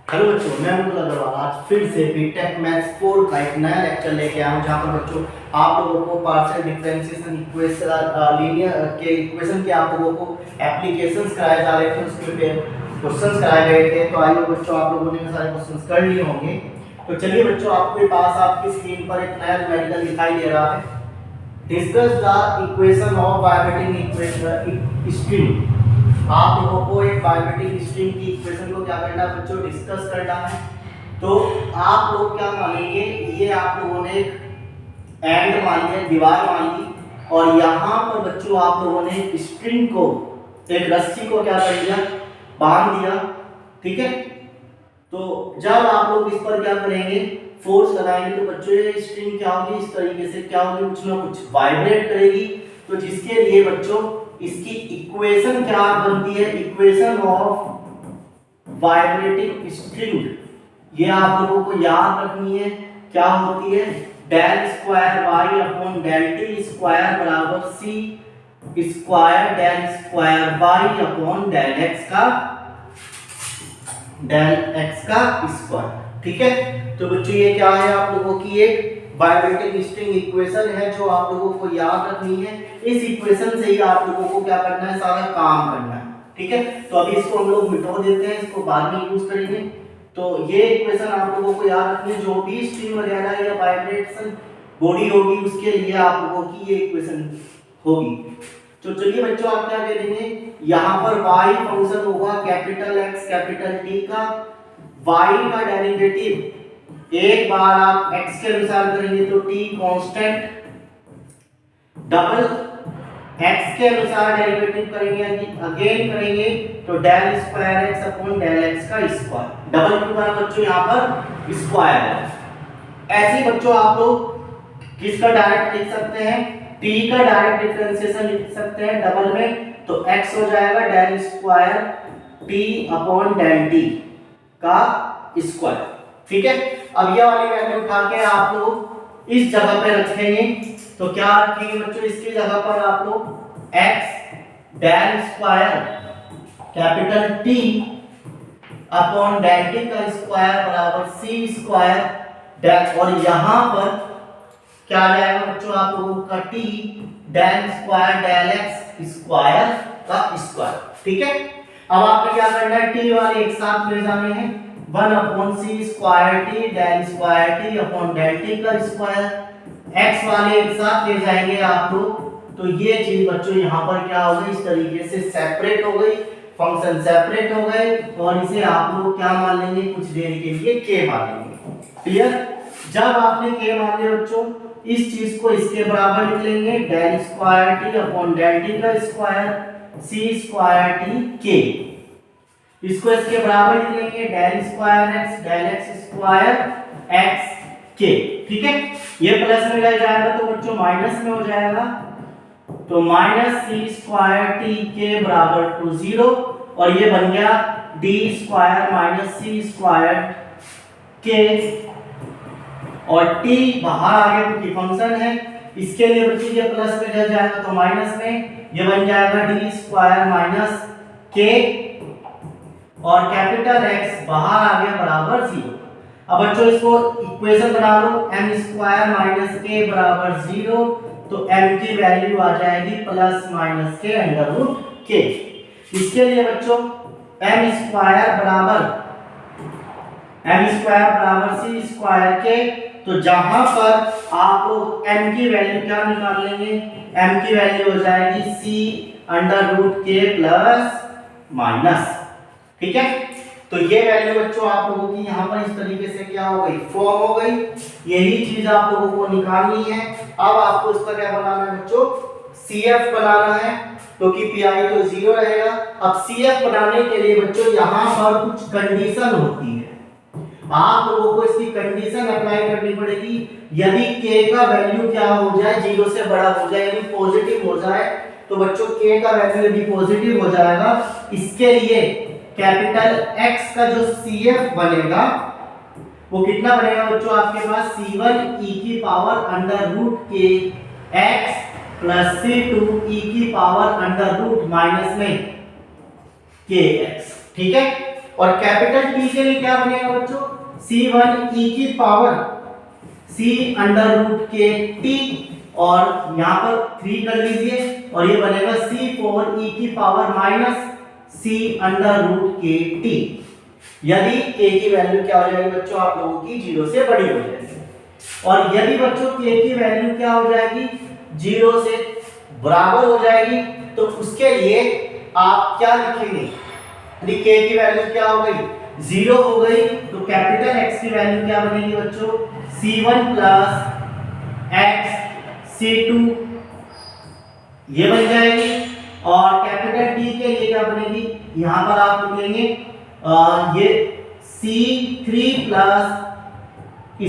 Hello बच्चों, मैं मुकुल अग्रवाल आज फिर से बीटेक मैथ्स 4 का एक नया लेक्चर लेके आया हूँ, जहाँ पर बच्चों आप लोगों को पार्शियल डिफरेंशिएशन इक्वेशन लीनियर के इक्वेशन के आप लोगों को एप्लीकेशंस कराए जा रहे थे, उसके क्वेश्चंस कराए गए थे। तो आइए बच्चों, आप लोगों ने सारे क्वेश्चंस कर लिए होंगे। तो चलिए बच्चों, आपके पास आपकी स्क्रीन पर एक नया न्यूमेरिकल दिखाई दे रहा है। Discuss the equation of vibrating string. आप लोगों को एक वाइब्रेटिंग स्ट्रिंग की इक्वेशन को क्या करना है बच्चों, डिस्कस करना है। तो आप लोग क्या मानेंगे, ये आप लोगों ने एक एंड मान लिया, दीवार मान ली, और यहाँ पर बच्चों आप लोगों ने स्ट्रिंग को, एक रस्सी को क्या कर दिया, बांध दिया। ठीक है, तो जब आप लोग इस पर क्या करेंगे, फोर्स लगाएंगे, तो बच्चों ये स्ट्रिंग क्या होगी, इस तरीके से क्या होगी, कुछ ना कुछ वाइब्रेट करेगी। तो जिसके लिए बच्चों इसकी इक्वेशन क्या बनती है, इक्वेशन ऑफ वाइब्रेटिंग स्ट्रिंग, ये आप लोगों को याद रखनी है। क्या होती है, del square Y upon del T square बराबर C square del square Y upon del X का स्क्वायर। ठीक है, तो बच्चों ये क्या है, आप लोगों की एक वाइब्रेटिंग स्ट्रिंग इक्वेशन है जो आप लोगों को याद रखनी है। इस इक्वेशन से ही आप लोगों को क्या करना है, सारा काम करना है। ठीक है, तो अभी इसको हम लोग मिटा देते हैं, इसको बाद में यूज करेंगे। तो ये इक्वेशन आप लोगों को याद रखनी है, जो भी स्ट्रिंग वगैरह या वाइब्रेशन बॉडी होगी उसके लिए आप लोगों की ये इक्वेशन होगी। तो चलिए बच्चों, आप क्या कह देंगे, यहाँ पर y फंक्शन होगा कैपिटल X कैपिटल T का, y का डेरिवेटिव एक बार आप x के अनुसार करेंगे तो t कांस्टेंट, डबल x के अनुसार डेरिवेटिव करेंगे अगेन करेंगे तो del square x upon del x का स्क्वायर। डबल क्यों करा बच्चों, यहाँ पर स्क्वायर है। ऐसे ही बच्चों आप लोग किसका डायरेक्ट लिख सकते हैं, t का डायरेक्ट डिफरेंशिएशन लिख सकते हैं डबल में, तो x हो जाएगा del square t upon del t का स्क्वायर। ठीक है, अब ये वाली वैल्यू उठा के आप लोग इस जगह पे रखेंगे, तो क्या रखेंगे बच्चों, इसकी जगह पर आप लोग x del square capital T upon del t का स्क्वायर बराबर c स्क्वायर डेल, और यहां पर क्या आ जाएगा बच्चों आप लोगों का t del square del x square का स्क्वायर। ठीक है, अब आपने क्या करना है, t वाले एक साथ ले जाने हैं, 1 upon c square t del square t upon del t का स्क्वायर, x वाले एक साथ ले जाएंगे आप लोग, तो ये चीज बच्चों यहाँ पर क्या हो गई, इस तरीके से सेपरेट हो गई, फंक्शन सेपरेट हो गए, और इसे आप लोग क्या मान लेंगे, कुछ देर के लिए k मान लेंगे। क्लियर, जब आपने k मान लिया बच्चों, इस चीज को इसके बराबर लिख लेंगे, del square t upon del t का square c square t k, इसको इसके बराबर लिख लेंगे, del square x square x k। ठीक है, ये प्लस में ले जाएगा तो बच्चों माइनस में हो जाएगा, तो minus c square t k बराबर टू 0, और ये बन गया d square minus c square k, और t बाहर आ गया क्योंकि फंक्शन है, इसके लिए बच्चों ये प्लस में चल जाएगा तो माइनस में, ये बन जाएगा d स्क्वायर माइनस k, और कैपिटल X बाहर आ गया बराबर 0। अब बच्चों इसको इक्वेशन बना लो, m स्क्वायर माइनस k बराबर 0, तो m की वैल्यू आ जाएगी प्लस माइनस के अंडर रूट k। इसके लिए बच्चों m स्क्वायर बराबर c स्क्वायर k, तो जहां पर आप लोग m की वैल्यू क्या निकाल लेंगे, m की वैल्यू हो जाएगी c under root k plus minus. ठीक है, तो ये वैल्यू बच्चों आप लोगों की यहाँ पर इस तरीके से क्या हो गई, फॉर्म हो गई। यही चीज आप लोगों को निकालनी है। अब आपको इसका क्या बनाना है बच्चों, CF बनाना है, क्योंकि PI तो 0 रहेगा। अब CF बनाने के लिए बच्चों यहाँ पर कुछ कंडीशन होती है, आप लोगों को इसकी कंडीशन अप्लाई करनी पड़ेगी। यदि k का वैल्यू क्या हो जाए, 0 से बड़ा हो जाए, यानी पॉजिटिव हो जाए, तो बच्चों k का वैल्यू यदि पॉजिटिव हो जाएगा, इसके लिए कैपिटल X का जो CF बनेगा वो कितना बनेगा बच्चों, आपके पास C1 e की power under root k x plus C2 e की पावर अंडर रूट माइनस में kx। ठीक है, और कैपिटल टी के लिए क्या बनेगा बच्चों, c1 e की पावर c अंडर रूट के t, और यहाँ पर 3 कर लीजिए और ये बनेगा c4 e की power minus c under root के t, यदि k की वैल्यू क्या हो जाएगी बच्चों आप लोगों की 0 से बड़ी हो जाएगी। और यदि बच्चों k की वैल्यू क्या हो जाएगी 0 से बराबर हो जाएगी तो उसके लिए आप क्या लिखेंगे, यदि k की वैल्यू क्या हो गई 0 हो गई तो कैपिटल X की वैल्यू क्या बनेगी बच्चों, c1 प्लस x c2 ये बन जाएगी। और कैपिटल T के लिए क्या बनेगी, यहां पर आप लिखेंगे ये c3 प्लस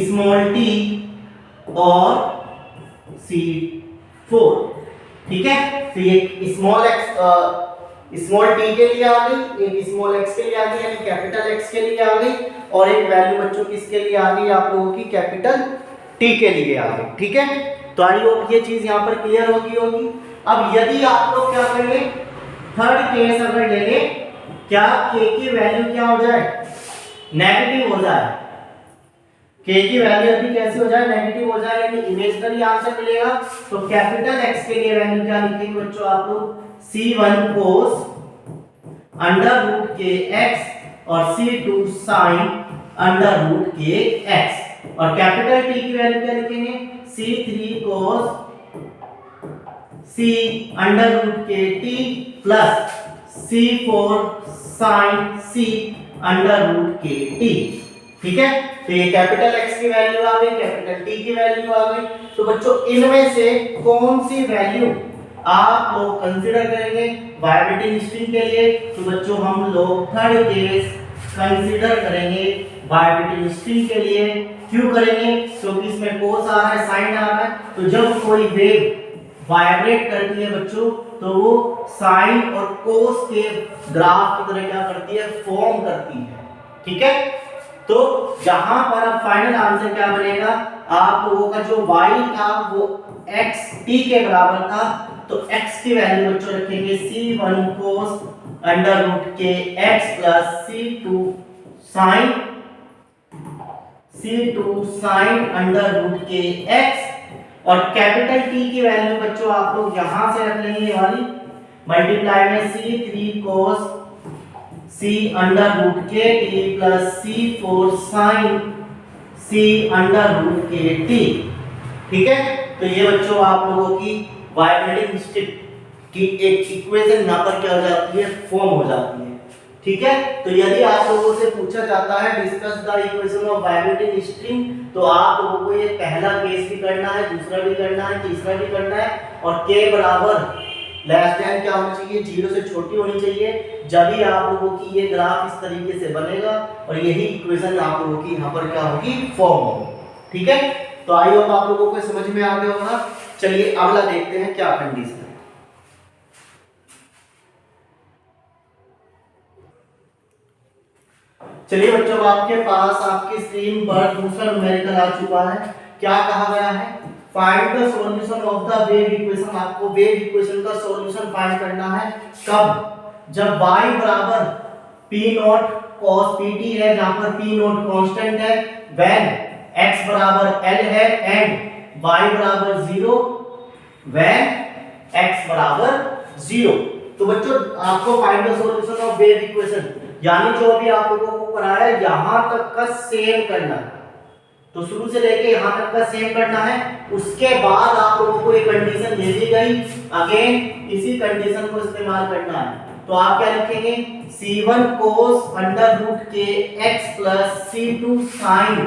स्मॉल t और c4, ठीक है। तो ये स्मॉल t के लिए आ गई, एक स्मॉल x के लिए आ गई, यानी कैपिटल X के लिए आ गई, और एक वैल्यू बच्चों किसके लिए आ गई आप लोगों की कैपिटल T के लिए आ गई, ठीक है। तो आई होप ये चीज यहाँ पर क्लियर होगी। अब यदि आप लोग क्या करेंगे, थर्ड केस अगर ले लें, क्या k की वैल्यू क्या हो जाए नेगेटिव हो जाए, k की वैल्यू अभी कैसे हो जाए नेगेटिव हो जाए, यानी इमेजिनरी आंसर मिलेगा, तो कैपिटल X के लिए वैल्यू क्या लिखेंगे बच्चों आप लोग, c1 cos अंडर रूट के x और c2 sin अंडर रूट के x, और कैपिटल T की वैल्यू क्या लिखेंगे, c3 cos c under root के t plus c4 sin c under root के t, ठीक है। तो ये कैपिटल X की वैल्यू आ गई, कैपिटल T की वैल्यू आ गई। तो बच्चों इनमें से कौन सी वैल्यू आप लोग कंसीडर करेंगे वाइब्रेटिंग स्ट्रिंग के लिए, तो बच्चों हम लोग थर्ड केस कंसीडर करेंगे वाइब्रेटिंग स्ट्रिंग के लिए। क्यों करेंगे, क्योंकि इसमें कोस आ रहा है साइन आ रहा है, तो जब कोई वेव वाइब्रेट करती है बच्चों तो वो साइन और कोस के ग्राफ की तरह क्या करती है, फॉर्म करती है, ठीक है। तो जहां पर अब फाइनल आंसर क्या बनेगा, आप लोगों का जो y था वो x t के बराबर था, तो x की वैल्यू बच्चों रखेंगे c1 cos अंडर रूट के x plus c2 sin under root के x, और कैपिटल T की वैल्यू बच्चों आप लोग यहां से रख लेंगे ये वाली, मल्टीप्लाई में c3 cos c under root के t plus c4 sin c under root के t, ठीक है। तो ये बच्चों आप लोगों की वाइब्रेटिंग स्ट्रिंग की एक इक्वेशन यहां पर क्या हो जाती है, फॉर्म हो जाती है, ठीक है। तो यदि आप लोगों से पूछा जाता है discuss the equation of vibrating string, तो आप लोगों को ये पहला केस भी करना है, दूसरा भी करना है, तीसरा भी करना है, और k बराबर लेस देन क्या होनी चाहिए, 0 से छोटी होनी चाहिए, जब ही आप लोगों की ये ग्राफ इस तरीके से बनेगा और यही इक्वेशन आप लोगों की यहाँ पर क्या होगी, फॉर्म होगी, ठीक है। तो आई होप आप लोगों को समझ में आ गया होगा। चलिए अगला देखते हैं क्या कंडीशन है। चलिए बच्चों, आपके पास आपकी स्क्रीन पर दूसरा न्यूमेरिकल आ चुका है। क्या कहा गया है, find the solution of the wave equation. आपको वेव इक्वेशन का सॉल्यूशन फाइंड करना है कब, जब y बराबर p नॉट cos pt है, जहां पर p नॉट कांस्टेंट है, when x बराबर l है एंड y बराबर 0, when x बराबर 0। तो बच्चों आपको find the solution of wave equation, यानी जो अभी आप लोगों को कराया है यहां तक का सेम करना है, तो शुरू से लेके यहां तक का सेम करना है। उसके बाद आप लोगों को एक कंडीशन दे दी गई, अगेन इसी कंडीशन को इस्तेमाल करना है। तो आप क्या लिखेंगे, c1 cos अंडर रूट के x plus c2 sin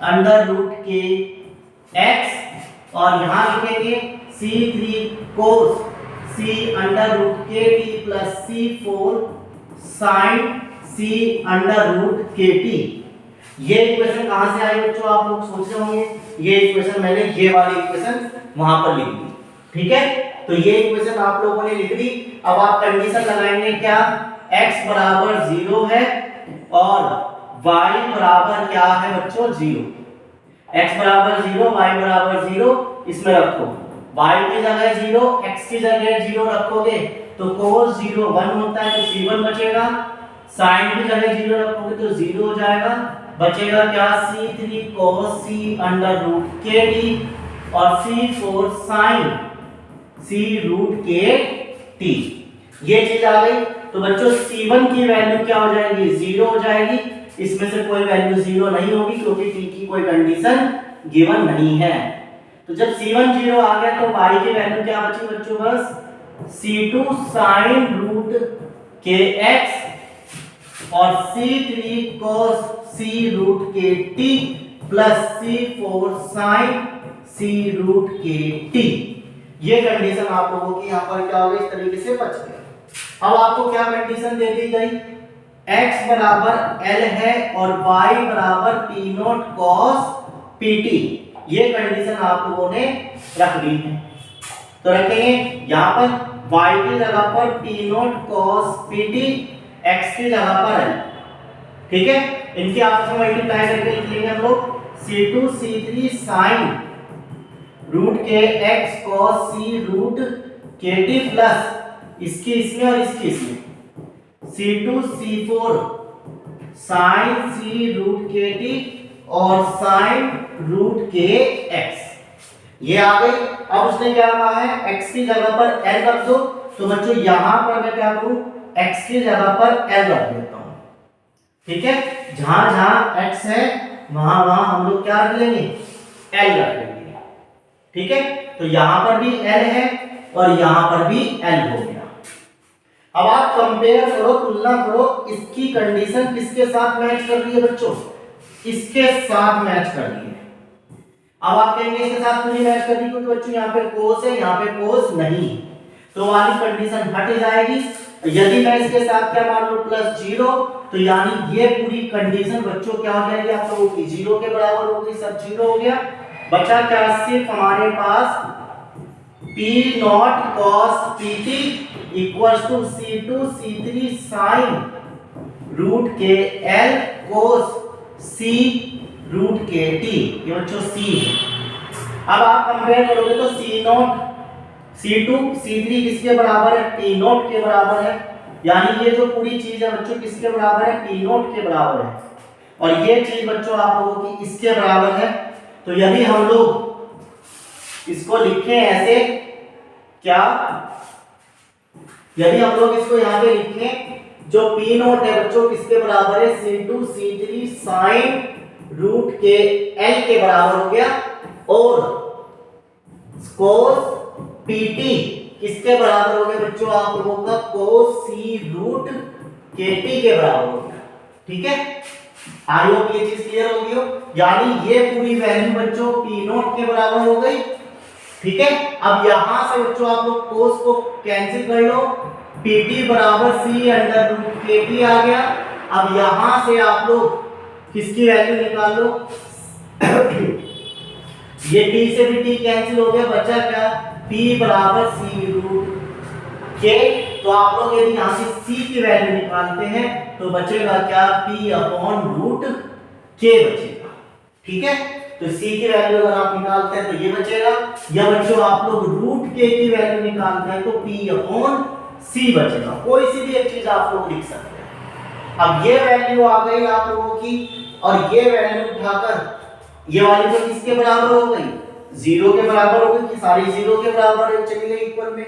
under root के x, और यहां लिखेंगे c3 cos c under root के t plus c4 sin c under root के t। ये इक्वेशन कहां से आई बच्चों, आप लोग सोच रहे होंगे, ये इक्वेशन मैंने ये वाली इक्वेशन वहां पर लिख दी, ठीक है। तो ये इक्वेशन आप लोगों ने लिख दी। अब आप कंडीशन लगाएंगे क्या, x बराबर 0 है और y बराबर क्या है बच्चों 0, x बराबर 0 y बराबर 0, इसमें रखो y की जगह 0 x की जगह 0 रखोगे तो cos 0 1 होता है, तो c1 बचेगा, साइन की जगह 0 रखोगे तो 0 हो जाएगा, बचेगा क्या c3 cos c under root के टी और c4 sin c रूट के टी। ये चीज आ गई। तो बच्चों c1 की वैल्यू क्या हो जाएगी 0 हो जाएगी, इसमें से कोई वैल्यू 0 नहीं होगी क्योंकि t की कोई कंडीशन गिवन नहीं है। तो जब c1 0 आ गया तो y की वैल्यू क्या बची बच्चों बस c2 sin रूट के x और c3 cos c रूट के t plus c4 sin c root के t। ये कंडीशन आप लोगों की यहाँ पर क्या हो गई, इस तरीके से बच गई। अब आपको क्या कंडीशन दे दी गई, x बराबर l है और y बराबर p नॉट cos pt। ये कंडीशन आप लोगों ने रख दी है। तो रखेंगे यहाँ पर y की जगह पर p not cos pt, x की जगह पर l। ठीक है, इनके आपस में मल्टीप्लाई करके लिख लेंगे हम लोग c2 c3 sin रूट के x cos c रूट के t प्लस इसकी इसमें और इसकी इसमें c2 c4 sin c root के t और sin रूट के x। ये आ गई। अब उसने क्या कहा है x की जगह पर l रख दो, तो बच्चों यहां पर मैं क्या करूं x की जगह पर l रख देता हूं। ठीक है, जहां जहां x है वहां वहां हम लोग क्या रख लेंगे l रख लेंगे। ठीक है, तो यहां पर भी l है और यहां पर भी l हो गया। अब आप कंपेयर करो, तुलना करो, इसकी कंडीशन किसके साथ मैच कर रही है बच्चों, इसके साथ मैच कर रही है। अब आप कहेंगे इसके साथ नहीं मैच कर रही क्योंकि बच्चों यहाँ पे कोस है, यहाँ पे कोस नहीं, तो वाली कंडीशन हट जाएगी। यदि मैं इसके साथ क्या मान लूं +0, तो यानी ये पूरी कंडीशन बच्चों क्या हो जाएगी आप लोगों की 0 के बराबर हो गई, सब 0 हो गया। बचा क्या, सिर्फ हमारे पास p not cos pt equals to c2 c3 sin root के l cos c रूट के t। ये बच्चों c है। अब आप कंपेयर करोगे तो c नॉट c2 c3 किसके बराबर है p नॉट के बराबर है, यानी ये जो पूरी चीज है बच्चों किसके बराबर है p नॉट के बराबर है, और ये चीज बच्चों आप लोगों की इसके बराबर है। तो यदि हम लोग इसको लिखें ऐसे, क्या यदि हम लोग इसको यहाँ पे लिखें, जो p नॉट है बच्चों किसके बराबर है c2 c3 sin रूट के l के बराबर हो गया, और cos pt किसके बराबर हो गया बच्चों आप लोगों का cos c रूट के t के बराबर हो गया। ठीक है, आई होप ये चीज क्लियर होगी हो, यानी ये पूरी वैल्यू बच्चों p नॉट के बराबर हो गई। ठीक है, अब यहां से बच्चों आप लोग cos को कैंसिल कर लो, pt बराबर c अंडर रूट kt आ गया। अब यहां से आप लोग किसकी वैल्यू निकाल लो ये t से भी t कैंसिल हो गया, बचा क्या p बराबर c रूट k। तो आप लोग यदि यहां से c की वैल्यू निकालते हैं तो बचेगा क्या p अपॉन रूट k बचेगा। ठीक है, तो c की वैल्यू अगर आप निकालते हैं तो ये बचेगा, या बच्चों आप लोग रूट k की वैल्यू निकालते हैं तो p अपॉन c बचेगा। कोई सी भी एक चीज आप लोग लिख सकते हैं। अब ये वैल्यू आ गई आप लोगों की, और ये वैल्यू उठाकर ये वाली तो किसके बराबर हो गई 0 के बराबर हो गई, कि सारी 0 के बराबर चली गई इक्वल में।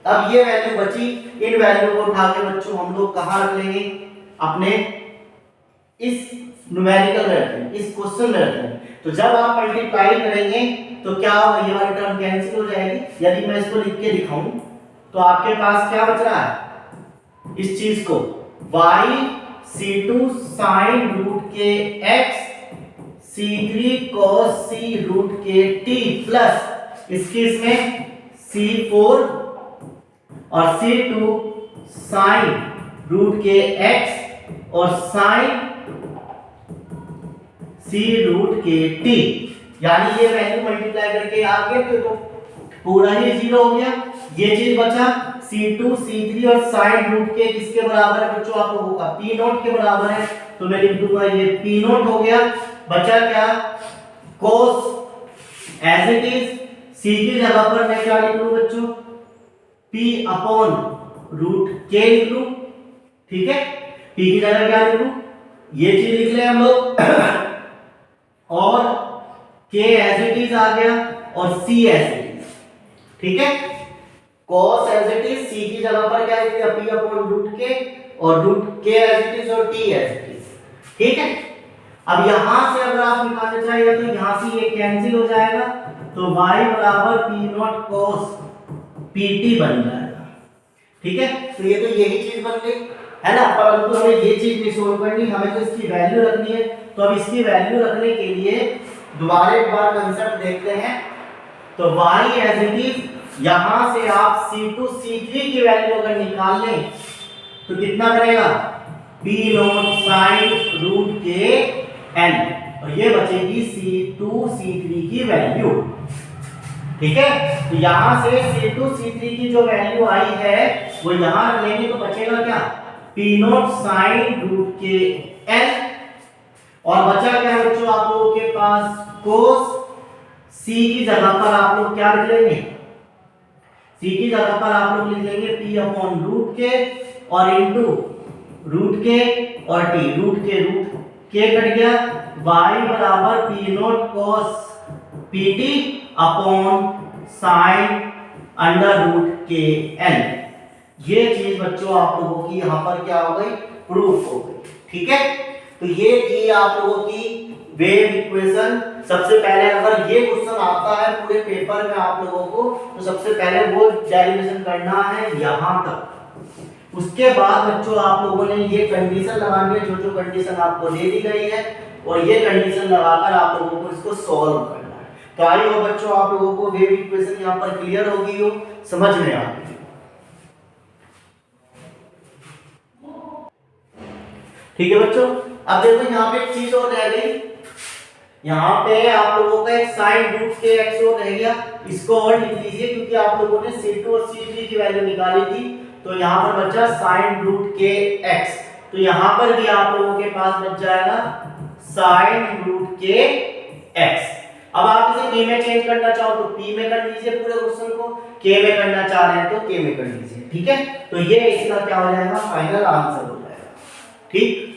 अब ये वैल्यू बची, इन वैल्यू को उठा के बच्चों हम लोग कहां रख लेंगे, अपने इस न्यूमेरिकल में रखेंगे, इस क्वेश्चन में रखेंगे। तो जब आप मल्टीप्लाई करेंगे तो क्या होगा, ये वाली टर्म कैंसिल हो जाएगी। यदि मैं इसको लिख के दिखाऊं तो आपके पास क्या बच रहा है, इस चीज को y c2 sin रूट के x c3 cos c root के t प्लस इसकी इसमें c4 और c2 sin रूट के x और sin c रूट के t, यानी ये वैल्यू मल्टीप्लाई करके आ गया तो पूरा ही 0 हो गया। ये चीज बचा c2 c3 और sin रूट के किसके बराबर है बच्चों आप लोगों का p नॉट के बराबर है, तो मैं लिख दूंगा ये p नॉट हो गया। बचा क्या cos as it is, c की जगह पर मैं क्या लिख लूं बच्चों p अपॉन रूट k लिख लूं। ठीक है, p की जगह क्या लिखूं, ये चीज लिख ले हम लोग और k एज इट इज आ गया और c एज इट इज, ठीक है। cos as it is, c की जगह पर क्या लिख दिया p अपॉन रूट k और root k as it is और t एज इट इज, ठीक है। अब यहां से अगर आप निकालना चाहिए तो यहां से ये कैंसिल हो जाएगा, तो y बराबर p नॉट cos pt बन जाएगा, ठीक है। तो ये तो यही चीज बन गई है ना, परंतु हमें ये चीज नहीं सोल्व करनी, हमें तो इसकी वैल्यू रखनी है। तो अब इसकी वैल्यू रखने के लिए दोबारा एक बार कंसेप्ट देखते हैं। तो y एज इट इज, यहां से आप c2 c3 की वैल्यू अगर निकाल लें तो कितना करेगा, p नॉट sin रूट के n, और ये बचेगी c2 c3 की वैल्यू, ठीक है। तो यहां से c2 c3 की जो वैल्यू आई है वो यहां रख लेंगे, तो बचेगा क्या, p नॉट sin रूट के n, और बचा क्या बच्चों आप लोगों के पास, cos c की जगह पर आप लोग क्या लिख लेंगे, c की जगह पर आप लोग लिख लेंगे p अपॉन रूट के और इनटू रूट के और t, रूट के कट गया, y बराबर p not cos pt upon sine under root के n। ये चीज बच्चों आप लोगों की यहां पर क्या हो गई, प्रूफ हो गई, ठीक है। तो ये थी आप लोगों की वेव इक्वेशन। सबसे पहले अगर ये क्वेश्चन आता है पूरे पेपर में आप लोगों को, तो सबसे पहले वो डेरिवेशन करना है यहां तक। उसके बाद बच्चों आप लोगों ने ये कंडीशन लगानी है, जो कंडीशन आपको दे दी गई है, और ये कंडीशन लगाकर आप लोगों को इसको सॉल्व करना है। तो आई हो बच्चों आप लोगों को वेव इक्वेशन यहां पर क्लियर होगी हो, समझ में आ गई। ठीक है बच्चों, अब देखो यहाँ पे एक चीज और रह गई, यहाँ पे आप लोगों का एक साइन रूट के x और रह गया, इसको और लिख लीजिए क्योंकि आप लोगों ने c2 और c3 की वैल्यू निकाली थी। तो यहाँ पर बचा साइन रूट के x, तो यहाँ पर भी आप लोगों के पास बच जाएगा साइन रूट के x। अब आप इसे k में चेंज करना चाहो तो p में कर लीजिए पूरे क्वेश्चन को, k में करना चाह रहे हैं तो k में कर लीजिए, ठीक है। तो ये इसका क्या हो जाएगा, फाइनल आंसर हो जाएगा, ठीक।